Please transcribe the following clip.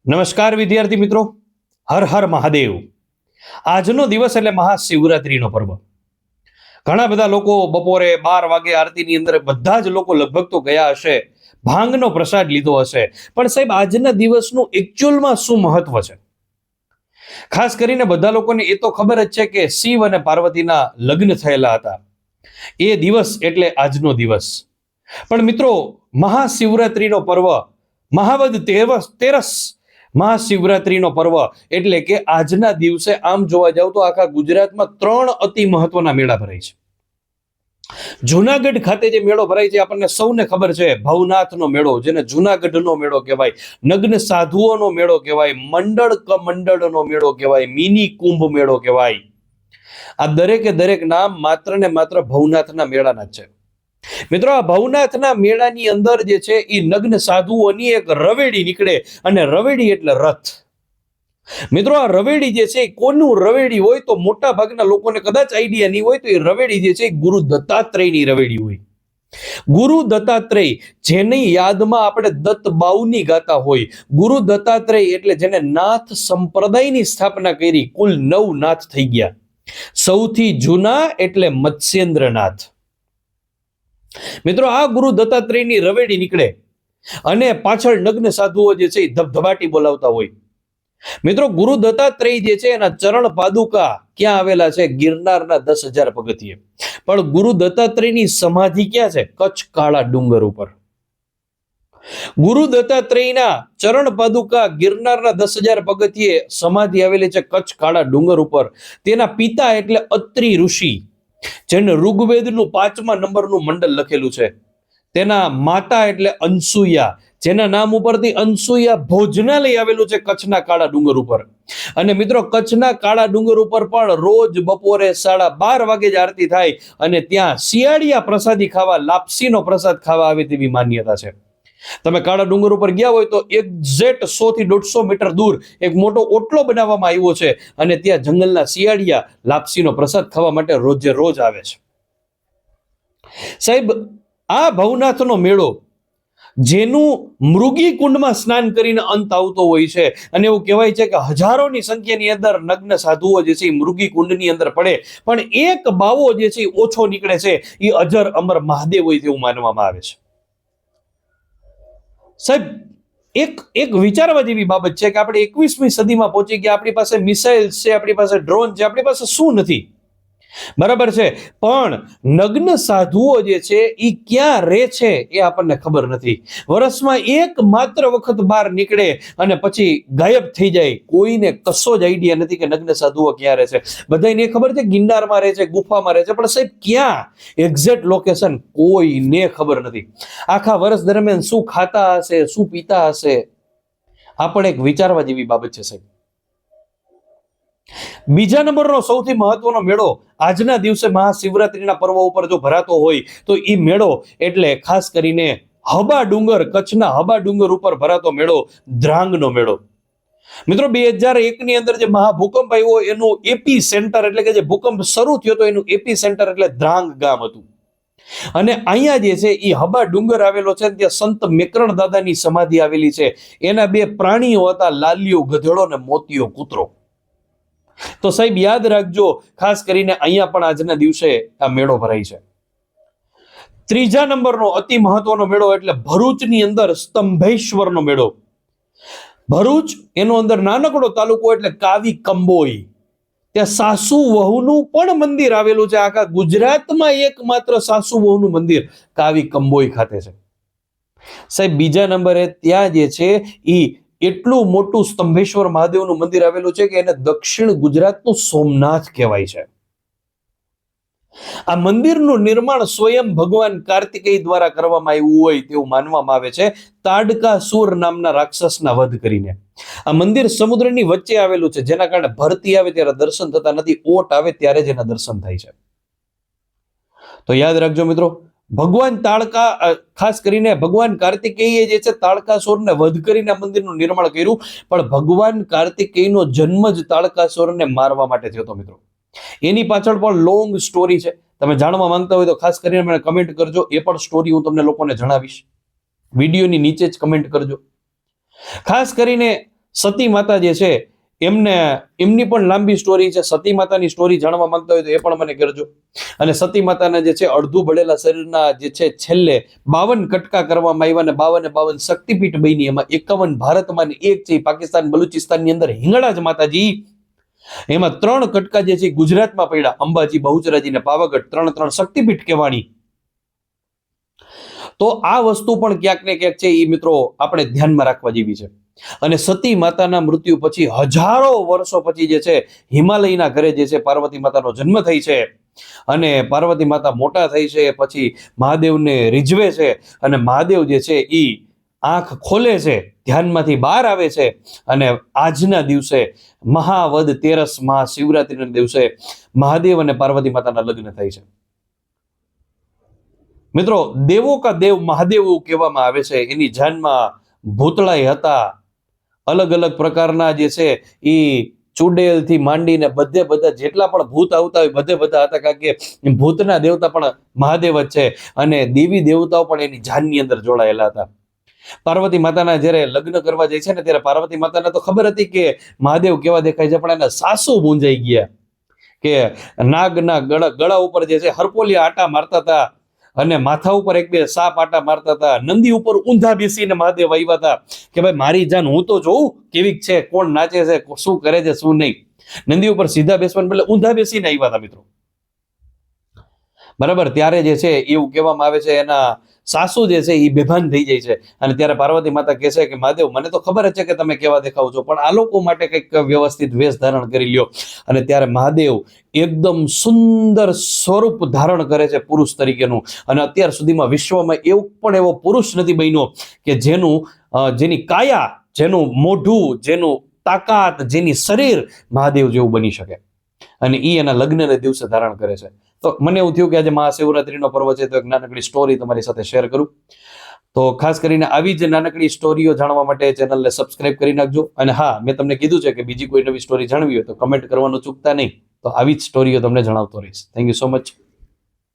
નમસ્કાર વિદ્યાર્થી મિત્રો, હર હર મહાદેવ. આજનો દિવસ એટલે મહાશિવરાત્રીનો પર્વ. ઘણા બધા લોકો બપોરે 12 વાગે આરતીની અંદર બધા જ લોકો લગભગ તો ગયા હશે, ભાંગનો પ્રસાદ લીધો હશે. પણ સાહેબ, આજના દિવસનું એકચ્યુઅલમાં શું મહત્વ છે? ખાસ કરીને બધા લોકોને એ તો ખબર જ છે કે શિવ અને પાર્વતીના લગ્ન થયેલા હતા. એ દિવસ એટલે આજનો દિવસ. પણ મિત્રો, મહાશિવરાત્રીનો પર્વ, મહાવદ તેરસ મહાશિવરાત્રીનો પર્વ એટલે કે આજના દિવસે આમ જોવા જાવ તો આખા ગુજરાતમાં 3 અતિ મહત્વના મેળા ભરાય છે. જુનાગઢ ખાતે જે મેળો ભરાય છે આપણને સૌને ખબર છે, ભવનાથનો મેળો, જેને જુનાગઢનો મેળો કહેવાય, નગ્ન સાધુઓનો મેળો કહેવાય, મંડળ મંડળનો મેળો કહેવાય, મિની કુંભ મેળો કહેવાય. આ દરેકે દરેક નામ માત્ર ને માત્ર ભવનાથના મેળાના જ છે. મિત્રો, આ ભવનાથના મેળાની અંદર જે છે એ નગ્ન સાધુઓની એક રવેડી નીકળે, અને રવેડી એટલે રથ. મિત્રો, આ રવેડી જે છે કોનું રવેડી હોય તો મોટા ભાગના લોકોને કદાચ આઈડિયા નહીં હોય તો એ રવેડી જે છે ગુરુ દત્તાત્રેયની રવેડી હોય. ગુરુ દત્તાત્રેય, જેની યાદમાં આપણે દત્ત બાઉની ગાતા હોય. ગુરુ દત્તાત્રેય એટલે જેને નાથ સંપ્રદાયની સ્થાપના કરી. કુલ 9 નાથ થઈ ગયા. સૌથી જૂના એટલે મત્સ્યેન્દ્રનાથ. મિત્રો, આ ગુરુ દત્તાત્રેયની રવેડી નીકળે અને પાછળ નગ્ન સાધુઓ જે છે ધબધબાટી બોલાવતા હોય. મિત્રો, ગુરુ દત્તાત્રેય જે છે એના ચરણ પાદુકા ક્યાં આવેલા છે? ગિરનારના 10,000 પગથિયે. પણ ગુરુ દત્તાત્રેયની સમાધિ ક્યાં છે? કચ્છ કાળા ડુંગર ઉપર. ગુરુ દત્તાત્રેયના ચરણ પાદુકા ગિરનારના 10,000 પગથિયે સમાધિ આવેલી છે કચ્છ કાળા ડુંગર ઉપર. તેના પિતા એટલે અત્રિ ઋષિ, જેને ઋગ્વેદનું 5મા નંબરનું મંડળ લખેલું છે. તેના માતા એટલે અનસુયા, જેના નામ ઉપરથી અનસુયા ભોજનાલય આવેલું છે કચ્છના કાળા ડુંગર ઉપર. અને મિત્રો, કચ્છના કાળા ડુંગર ઉપર પણ રોજ બપોરે 12:30 વાગે જ આરતી થાય, અને ત્યાં શિયાળિયા પ્રસાદી ખાવા, લાપસીનો પ્રસાદ ખાવા આવે તેવી માન્યતા છે. તમે કાળા ડુંગર ઉપર ગયા હોય તો એક્ઝેક્ટ 100 થી 150 મીટર દૂર એક મોટો ઓટલો બનાવવામાં આવ્યો છે, અને ત્યાં જંગલના શિયાળિયા લાપસીનો પ્રસાદ ખાવા માટે રોજે રોજ આવે છે. સાહેબ, આ ભવનાથનો મેળો, જેનું મૃગી કુંડમાં સ્નાન કરીને અંત આવતો હોય છે, અને એવું કહેવાય છે કે હજારોની સંખ્યાની અંદર નગ્ન સાધુઓ જે છે એ મૃગી કુંડની અંદર પડે, પણ એક બાવો જે છે ઓછો નીકળે છે. એ અજર અમર મહાદેવ હોય તેવું માનવામાં આવે છે. સાહેબ, એક વિચારવા જેવી બાબત છે કે આપણે 21મી સદીમાં પહોંચી ગયા. આપણી પાસે મિસાઇલ્સ છે, આપણી પાસે ડ્રોન છે, આપણી પાસે શું નથી? બરાબર છે, પણ નગ્ન સાધુઓ જે છે એ ક્યાં રહે છે એ આપણને ખબર નથી. વર્ષમાં એક માત્ર વખત બહાર નીકળે અને પછી ગાયબ થઈ જાય. કોઈને કશો જ આઈડિયા નથી કે નગ્ન સાધુઓ ક્યાં રહે છે. બધાને ખબર છે ગિરનારમાં રહે છે, ગુફામાં રહે છે, પણ સાહેબ ક્યાં એક્ઝેક્ટ લોકેશન કોઈને ખબર નથી. આખા વર્ષ દરમિયાન શું ખાતા હશે, શું પીતા હશે, આ પણ એક વિચારવા જેવી બાબત છે સાહેબ. બીજા નંબરનો સૌથી મહત્વનો મેળો આજના દિવસે મહાશિવરાત્રીના પર્વ ઉપર જો ભરાતો હોય તો એ મેળો એટલે ખાસ કરીને હબા ડુંગર, કચ્છના હબા ડુંગર ઉપર ભરાતો મેળો, ધ્રાંગનો મેળો. મિત્રો, 2001ની અંદર જે મહાભૂકંપ આવ્યો એનું એપી સેન્ટર એટલે કે જે ભૂકંપ શરૂ થયો હતો એનું એપી સેન્ટર એટલે ધ્રાંગ ગામ હતું. અને અહીંયા જે છે એ હબા ડુંગર આવેલો છે, ત્યાં સંત મેકરણ દાદાની સમાધિ આવેલી છે. એના 2 પ્રાણીઓ હતા, લાલિયો ગધેડો ને મોતિયો કૂતરો. તો સાહેબ યાદ રાખજો, ખાસ કરીને અહીંયા પણ આજના દિવસે આ મેળો ભરાય છે. ત્રીજા નંબરનો અતિ મહત્વનો મેળો એટલે ભરૂચની અંદર સ્તંભેશ્વરનો મેળો. ભરૂચ એનો અંદર નાનકડો તાલુકો એટલે કાવી કંબોઈ. ત્યાં સાસુ વહુનું પણ મંદિર આવેલું છે. આખા ગુજરાતમાં એકમાત્ર સાસુ વહુનું મંદિર કાવી કંબોઈ ખાતે છે. સાહેબ, બીજા નંબરે ત્યાં જે છે એ એટલું મોટું સ્તંભેશ્વર મહાદેવનું મંદિર આવેલું છે કે એને દક્ષિણ ગુજરાતનું સોમનાથ કહેવાય છે. આ મંદિરનું નિર્માણ સ્વયં ભગવાન કાર્તિકેય દ્વારા કરવામાં આવ્યું હોય તેવું માનવામાં આવે છે, તાડકાસુર નામના રાક્ષસના વધ કરીને. આ મંદિર સમુદ્રની વચ્ચે આવેલું છે, જેના કારણે ભરતી આવે ત્યારે દર્શન થતા નથી, ઓટ આવે ત્યારે જ એના દર્શન થાય છે. તો યાદ રાખજો મિત્રો, ભગવાન તાડકા, ખાસ કરીને ભગવાન કાર્તિકેય જે છે તાડકાસુરને વધ કરીને મંદિરનું નિર્માણ કર્યું, પણ ભગવાન કાર્તિકેયનો જન્મ જ તાડકાસુરને મારવા માટે થયો હતો. મિત્રો, એની પાછળ પણ લોંગ સ્ટોરી છે. તમે જાણવા માંગતા હોય તો ખાસ કરીને મને કમેન્ટ કરજો, એ પણ સ્ટોરી હું તમને લોકોને જણાવીશ. વિડીયોની નીચે જ કમેન્ટ કરજો. ખાસ કરીને સતી માતા જે છે એમની પણ લાંબી સ્ટોરી છે. સતી માતાની સ્ટોરી જાણવા માંગતા હોય તો એ પણ મને કરજો. અને સતી માતાના જે છે અડધું બળેલા શરીરના જે છે છેલ્લે 52 કટકા કરવામાં આવ્યા અને 52 શક્તિપીઠ બની. એમાં 51 ભારતમાં ને એક છે પાકિસ્તાન બલુચિસ્તાનની અંદર હિંગળાજ માતાજી. એમાં 3 કટકા જે છે ગુજરાતમાં પડ્યા, અંબાજી, બહુચરાજી ને પાવાગઢ, 3 શક્તિપીઠ કહેવાની. તો આ વસ્તુ પણ ક્યાંક ને ક્યાંક છે એ મિત્રો આપણે ધ્યાનમાં રાખવા જેવી છે. અને સતી માતાના મૃત્યુ પછી હજારો વર્ષો પછી જે છે હિમાલયના ઘરે જે છે પાર્વતી માતાનો જન્મ થઈ છે અને પાર્વતી માતા મોટા થઈ છે. પછી મહાદેવને રીઝવે છે અને મહાદેવ જે છે એ આંખ ખોલે છે, ધ્યાનમાંથી બહાર આવે છે અને આજના દિવસે મહાવદ તેરસ મહાશિવરાત્રીના દિવસે મહાદેવ અને પાર્વતી માતાના લગ્ન થાય છે. મિત્રો, દેવો કા દેવ મહાદેવ એવું કહેવામાં આવે છે. એની જાનમાં ભૂતળાય હતા, અલગ અલગ પ્રકારના જે છે એ ચુડેલ થી માંડીને બધા જેટલા પણ ભૂત આવતા હોય બધા હતા, કારણ કે ભૂતના દેવતા પણ મહાદેવ જ છે અને દેવી દેવતાઓ પણ એની જાનની અંદર જોડાયેલા હતા. પાર્વતી માતાના જયારે લગ્ન કરવા જાય છે ને ત્યારે પાર્વતી માતાને તો ખબર હતી કે મહાદેવ કેવા દેખાય છે, પણ એના સાસુ મૂંઝાઈ ગયા કે નાગના ગળા ઉપર જે છે હરપોલિયા આટા મારતા હતા અને માથા ઉપર 1-2 સાપ આટા મારતા હતા. નંદી ઉપર ઊંધા બેસીને મહાદેવ આવ્યા હતા કે ભાઈ મારી જાન હું તો જોઉં કેવી છે, કોણ નાચે છે, શું કરે છે, શું નહીં. નંદી ઉપર સીધા બેસવાને બદલે ઊંધા બેસીને આવ્યા હતા મિત્રો. બરાબર, ત્યારે જે છે એવું કહેવામાં આવે છે એના સાસુ જે છે એ બેભાન થઈ જાય છે અને ત્યારે પાર્વતી માતા કહે છે કે મહાદેવ મને તો ખબર જ છે કે તમે કેવા દેખાવ છો, પણ આ લોકો માટે કંઈક વ્યવસ્થિત વેશ ધારણ કરી લ્યો. અને ત્યારે મહાદેવ એકદમ સુંદર સ્વરૂપ ધારણ કરે છે પુરુષ તરીકેનું. અને અત્યાર સુધીમાં વિશ્વમાં એવો પુરુષ નથી બન્યો કે જેની કાયા, જેનું મોઢું, જેનું તાકાત, જેની શરીર મહાદેવ જેવું બની શકે. અને એ એના લગ્નના દિવસે ધારણ કરે છે. તો મને એવું થયું કે આજે મહાશિવરાત્રીનો પર્વ છે તો એક નાનકડી સ્ટોરી તમારી સાથે શેર કરું. તો ખાસ કરીને આવી જ નાનકડી સ્ટોરીઓ જાણવા માટે ચેનલને સબસ્ક્રાઇબ કરી નાખજો. અને હા, મેં તમને કીધું છે કે બીજી કોઈ નવી સ્ટોરી જાણવી હોય તો કમેન્ટ કરવાનું ચૂકતા નહીં. તો આવી જ સ્ટોરીઓ તમને જણાવતો રહીશ. Thank you so much.